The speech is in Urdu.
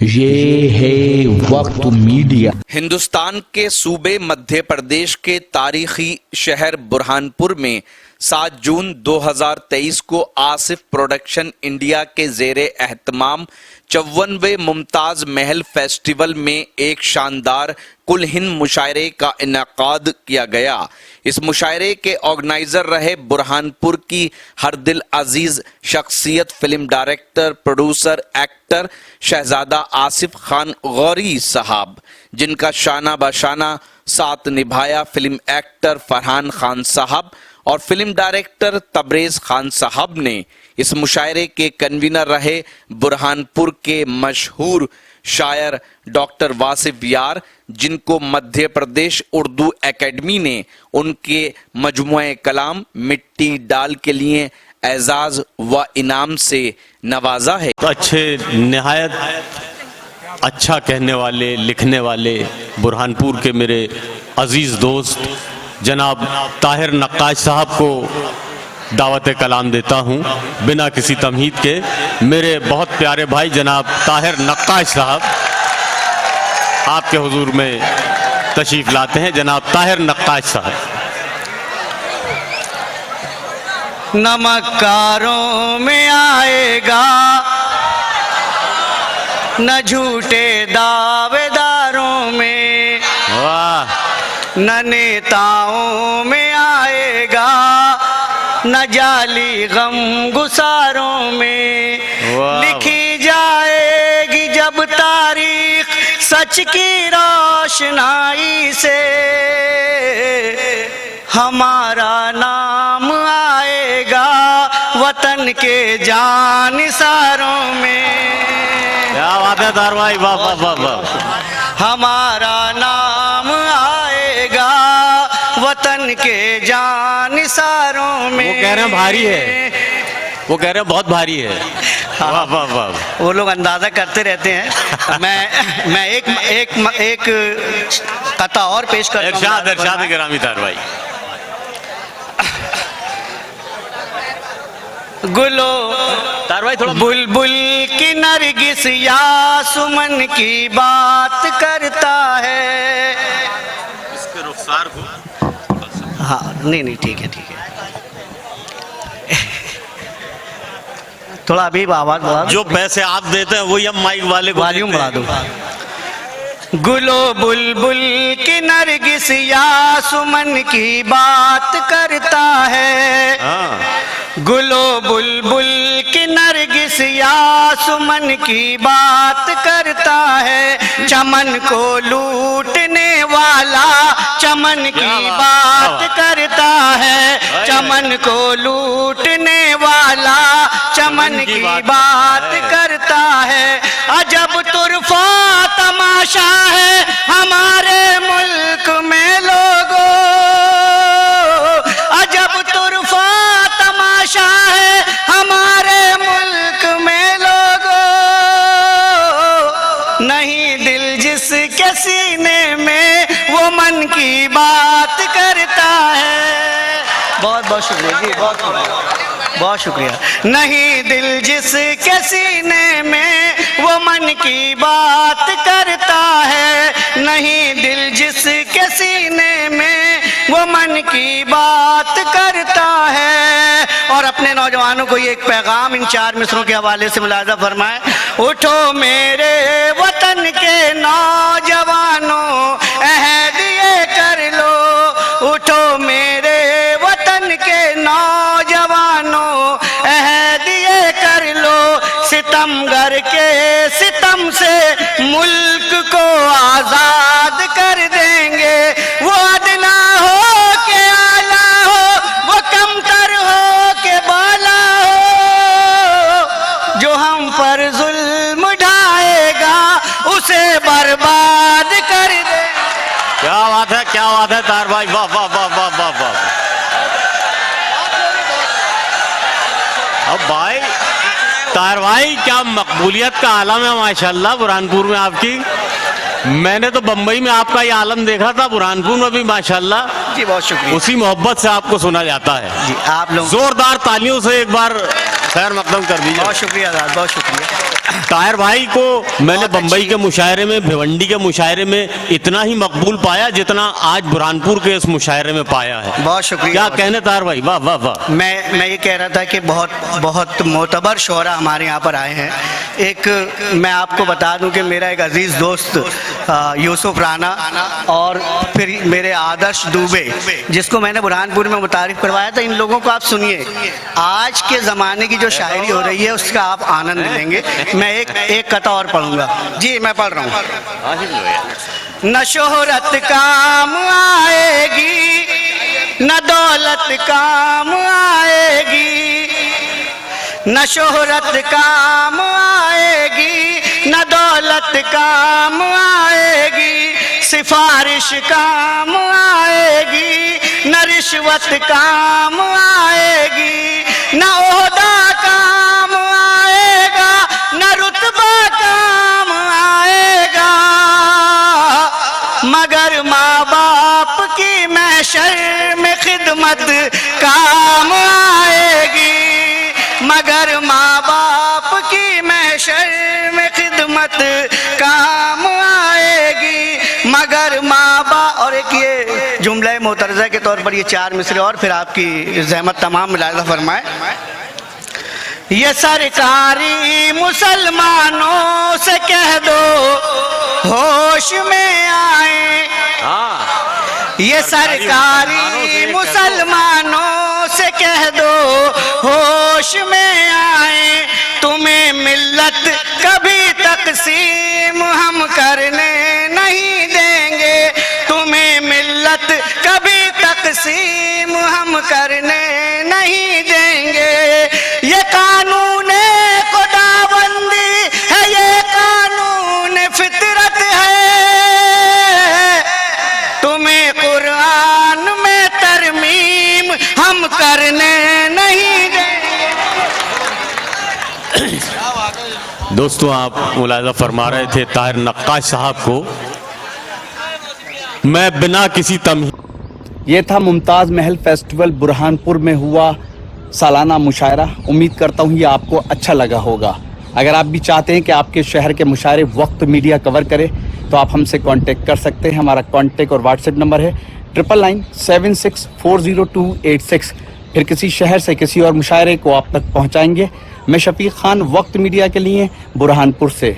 یہ ہے وقت میڈیا۔ ہندوستان کے صوبے مدھیہ پردیش کے تاریخی شہر برہانپور میں 7 جون 2023 کو آصف پروڈکشن انڈیا کے زیر اہتمام 54ویں ممتاز محل فیسٹیول میں ایک شاندار کل ہند مشاعرے کا انعقاد کیا گیا۔ اس مشاعرے کے آرگنائزر رہے برہانپور کی ہر دل عزیز شخصیت فلم ڈائریکٹر، پروڈیوسر، ایکٹر شہزادہ آصف خان غوری صاحب، جن کا شانہ بشانہ ساتھ نبھایا فلم ایکٹر فرحان خان صاحب اور فلم ڈائریکٹر تبریز خان صاحب نے۔ اس مشاعرے کے کنوینر رہے برہانپور کے مشہور شاعر ڈاکٹر واصف یار، جن کو مدھیہ پردیش اردو اکیڈمی نے ان کے مجموعہ کلام مٹی ڈال کے لیے اعزاز و انعام سے نوازا ہے۔ اچھے، نہایت اچھا کہنے والے، لکھنے والے برہانپور کے میرے عزیز دوست جناب طاہر نقاش صاحب کو دعوت کلام دیتا ہوں بنا کسی تمہید کے۔ میرے بہت پیارے بھائی جناب طاہر نقاش صاحب آپ کے حضور میں تشریف لاتے ہیں۔ جناب طاہر نقاش صاحب۔ نہ مکاروں میں آئے گا، نہ جھوٹے دعوے داروں میں، واہ، نہ نیتاؤں میں آئے گا، نہ جعلی غم گساروں میں۔ لکھی جائے گی جب تاریخ سچ کی روشنائی سے، ہمارا نام آئے گا وطن کے جانثاروں میں۔ کیا بات ہے دار بھائی، واہ واہ واہ واہ۔ ہمارا نام آئے گا وطن کے جانثاروں میں۔ وہ کہہ رہے ہیں بھاری ہے، وہ کہہ رہے ہیں بہت بھاری ہے۔ واہ واہ واہ۔ وہ لوگ اندازہ کرتے رہتے ہیں۔ میں ایک قطعہ اور پیش کرتا ہوں۔ ارشاد گرامی دار بھائی۔ گلو بلبل کی نرگس یاسمن کی بات کرتا ہے۔ اس کے رخسار کو ہاں نہیں ٹھیک ہے تھوڑا ابھی آواز بڑھا دو۔ جو پیسے آپ دیتے ہیں وہی ہم مائک والے کو والیوم بڑھا دو۔ گلو بلبل کی نرگس یاسمن کی بات کرتا ہے۔ گلو بلبل کی نرگس یاسمن کی بات کرتا ہے۔ چمن کو لوٹنے والا چمن کی بات کرتا ہے۔ چمن کو لوٹنے والا چمن کی بات کرتا ہے۔ عجب طرفہ تماشا ہے ہمارے ملک میں لوگوں، عجب طرفہ تماشا ہے ہمارے ملک میں لوگوں، نہیں دل جس کے سینے میں وہ من کی بات کرتا ہے۔ بہت بہت شکریہ جی، بہت شکریہ۔ نہیں دل جس کے سینے میں وہ من کی بات کرتا ہے، نہیں دل جس کے سینے میں وہ من کی بات کرتا ہے۔ اور اپنے نوجوانوں کو یہ ایک پیغام ان 4 مصروں کے حوالے سے ملاحظہ فرمائیں۔ اٹھو میرے وطن کے نوجوانوں، عہد یہ کر لو، اٹھو میرے وطن کے نوجوانوں، عہد یہ کر لو، ستمگر کے ستم سے ملک کو آزاد کر دیں گے۔ وہ ادنا ہو کہ اعلیٰ ہو، وہ کمتر ہو کہ بالا ہو، جو ہم پر ظلم ڈھائے گا اسے برباد کر دیں گے۔ کیا بات ہے، کیا بات ہے طاہر بھائی، واہ واہ واہ واہ واہ واہ۔ اب بھائی طاہر بھائی کیا مقبولیت کا عالم ہے ماشاءاللہ برہانپور میں آپ کی۔ میں نے تو بمبئی میں آپ کا یہ عالم دیکھا تھا، برہانپور میں بھی ماشاءاللہ جی بہت شکریہ۔ اسی محبت سے آپ کو سنا جاتا ہے جی آپ لوگ زوردار تالیوں سے ایک بار خیر مقدم کر دیجیے۔ بہت شکریہ، بہت شکریہ۔ طاہر بھائی کو میں نے بمبئی کے مشاعرے میں، بھیونڈی کے مشاعرے میں اتنا ہی مقبول پایا جتنا آج برہانپور کے اس مشاعرے میں پایا ہے. بہت شکریہ. کیا کہنے طاہر بھائی، واہ واہ واہ. میں یہ کہہ رہا تھا کہ بہت معتبر شعراء ہمارے یہاں پر آئے ہیں. ایک میں آپ کو بتا دوں کہ میرا ایک عزیز دوست یوسف رانا اور پھر میرے آدرش دوبے، جس کو میں نے برہانپور میں متعارف کروایا تھا. ان لوگوں کو آپ سنیے، آج کے زمانے کی جو شاعری ہو رہی ہے اس کا آپ آنند لیں گے. میں ایک قطعہ اور پڑھوں گا. جی میں پڑھ رہا ہوں. نہ شہرت کام آئے گی، نہ دولت کام آئے گی، نہ شہرت کام آئے گی، نہ دولت کام آئے گی، سفارش کام آئے گی، نہ رشوت کام آئے گی، نہ عہدہ کام آئے گا، نہ رتبہ کام آئے گا، مگر ماں باپ کی محشر میں خدمت کام آئے گی، مگر ماں باپ کی محشر میں خدمت کام آئے گی، مگر ماں باپ. اور ایک یہ جملہ معترضہ کے طور پر یہ 4 مصرے اور پھر آپ کی زحمت تمام ملاحظہ فرمائے. یہ سرکاری مسلمانوں سے کہہ دو ہوش میں آئیں، یہ سرکاری مسلمانوں سے کہہ دو ہوش میں آئیں، تمہیں ملت کبھی تقسیم ہم کرنے نہیں دیں گے، تمہیں ملت کبھی تقسیم ہم کرنے نہیں دیں گے. یہ قانون خداوندی ہے، یہ قانون فطرت ہے، تمہیں قرآن میں ترمیم ہم کرنے نہیں دیں. دوستو آپ ملاحظہ فرما رہے تھے طاہر نقاش صاحب کو. میں بنا کسی یہ تھا ممتاز محل فیسٹیول برہانپور میں ہوا سالانہ مشاعرہ. امید کرتا ہوں یہ آپ کو اچھا لگا ہوگا. اگر آپ بھی چاہتے ہیں کہ آپ کے شہر کے مشاعرے وقت میڈیا کور کرے تو آپ ہم سے کانٹیکٹ کر سکتے ہیں. ہمارا کانٹیکٹ اور واٹس ایپ نمبر ہے 9997640286. پھر کسی شہر سے کسی اور مشاعرے کو آپ تک پہنچائیں گے. میں شفیق خان، وقت میڈیا کے لیے برہانپور سے.